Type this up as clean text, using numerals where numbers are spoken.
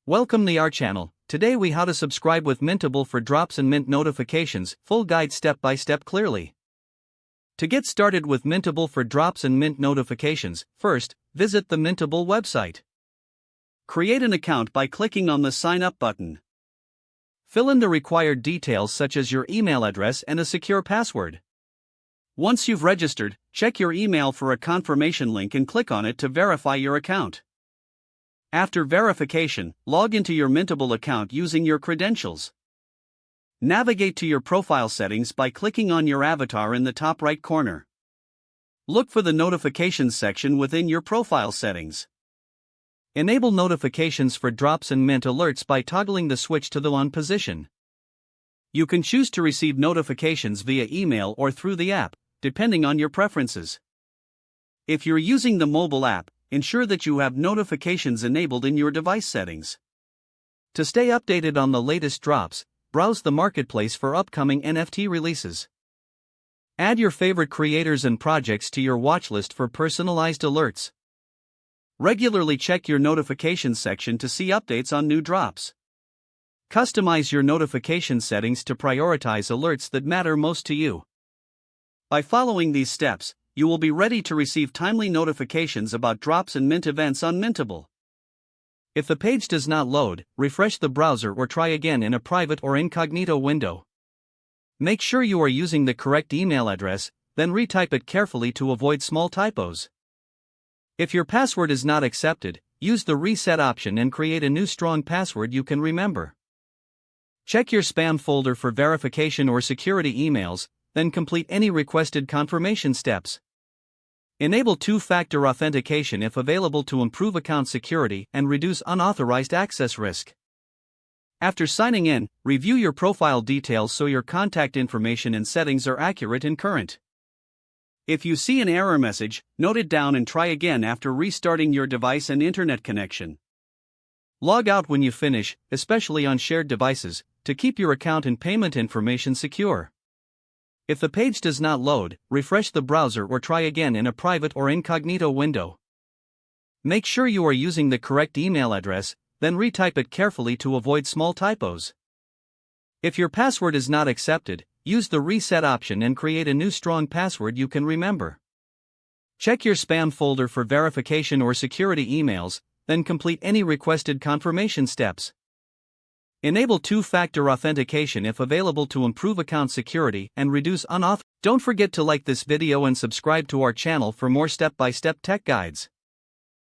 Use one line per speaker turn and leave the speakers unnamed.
Welcome to our channel. Today we how to subscribe with Mintable for drops and mint notifications, full guide step by step clearly. To get started with Mintable for drops and mint notifications, first, visit the Mintable website. Create an account by clicking on the sign up button. Fill in the required details such as your email address and a secure password. Once you've registered, check your email for a confirmation link and click on it to verify your account. After verification, log into your Mintable account using your credentials. Navigate to your profile settings by clicking on your avatar in the top right corner. Look for the notifications section within your profile settings. Enable notifications for drops and mint alerts by toggling the switch to the on position. You can choose to receive notifications via email or through the app, depending on your preferences. If you're using the mobile app, ensure that you have notifications enabled in your device settings. To stay updated on the latest drops, browse the marketplace for upcoming NFT releases. Add your favorite creators and projects to your watchlist for personalized alerts. Regularly check your notifications section to see updates on new drops. Customize your notification settings to prioritize alerts that matter most to you. By following these steps, you will be ready to receive timely notifications about drops and mint events on Mintable. If the page does not load, refresh the browser or try again in a private or incognito window. Make sure you are using the correct email address, then retype it carefully to avoid small typos. If your password is not accepted, use the reset option and create a new strong password you can remember. Check your spam folder for verification or security emails, then complete any requested confirmation steps. Enable two-factor authentication if available to improve account security and reduce unauthorized access risk. After signing in, review your profile details so your contact information and settings are accurate and current. If you see an error message, note it down and try again after restarting your device and internet connection. Log out when you finish, especially on shared devices, to keep your account and payment information secure. If the page does not load, refresh the browser or try again in a private or incognito window. Make sure you are using the correct email address, then retype it carefully to avoid small typos. If your password is not accepted, use the reset option and create a new strong password you can remember. Check your spam folder for verification or security emails, then complete any requested confirmation steps. Enable two-factor authentication if available to improve account security and reduce unauthorized. Don't forget to like this video and subscribe to our channel for more step-by-step tech guides.